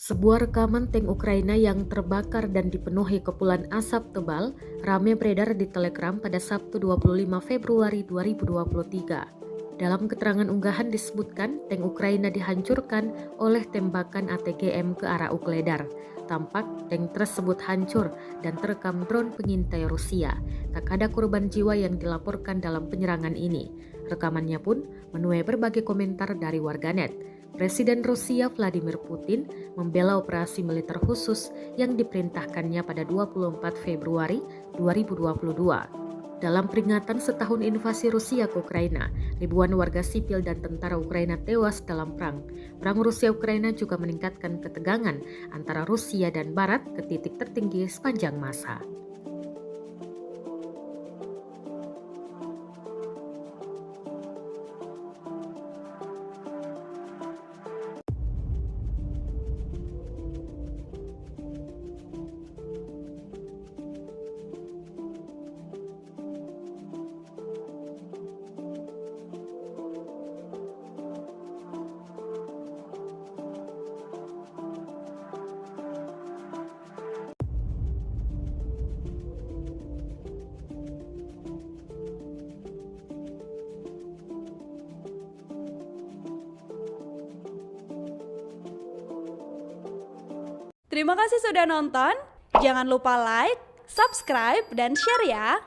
Sebuah rekaman tank Ukraina yang terbakar dan dipenuhi kepulan asap tebal ramai beredar di Telegram pada Sabtu 25 Februari 2023. Dalam keterangan unggahan disebutkan tank Ukraina dihancurkan oleh tembakan ATGM ke arah Ukledar. Tampak tank tersebut hancur dan terekam drone pengintai Rusia. Tak ada korban jiwa yang dilaporkan dalam penyerangan ini. Rekamannya pun menuai berbagai komentar dari warganet. Presiden Rusia Vladimir Putin membela operasi militer khusus yang diperintahkannya pada 24 Februari 2022. Dalam peringatan setahun invasi Rusia ke Ukraina, ribuan warga sipil dan tentara Ukraina tewas dalam perang. Perang Rusia-Ukraina juga meningkatkan ketegangan antara Rusia dan Barat ke titik tertinggi sepanjang masa. Terima kasih sudah nonton. Jangan lupa like, subscribe, dan share ya.